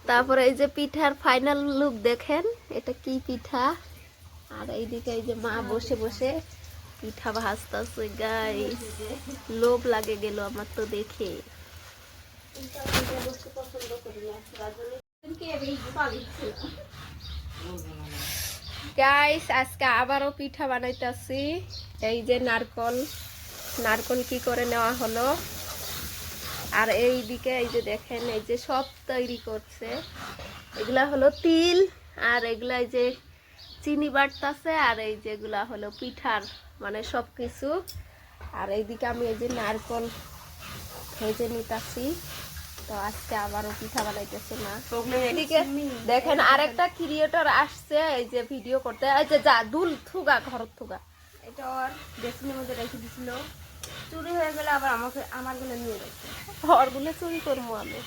তারপরে এই যে পিঠার ফাইনাল লুক দেখেন, এটা কি পিঠা। আর এইদিকে এই যে মা বসে বসে পিঠা ভাজতেছে গাইস, লোভ লাগে গেল আমার তো দেখে। গাইস আজকে আবারও পিঠা বানাইতেছি। এই যে নারকল কি করে নেওয়া হলো, আর এইদিকে এই যে দেখেন এই যে সব তৈরি করছে। এগুলা হলো তিল, আর এগুলা এই যে চিনি বাটতাছে, আর এই যেগুলা হলো পিঠার মানে সব কিছু। আর এইদিকে আমি এই যে নারকল ভেজে নিতাছি। তো আজকে আবারও পিঠা বানাইতেছে না। এদিকে দেখেন আরেকটা ক্রিয়েটর আসছে এই যে ভিডিও করতে। এই যে যা দুল থুগা ঘর থুগা, এটা ওর ডেসিনের মধ্যে রেখে দিছিল, চুরি হয়ে গেলে আবার আমার গেলে নিয়ে গেছে। ঘরগুলো চুরি করবো আমি।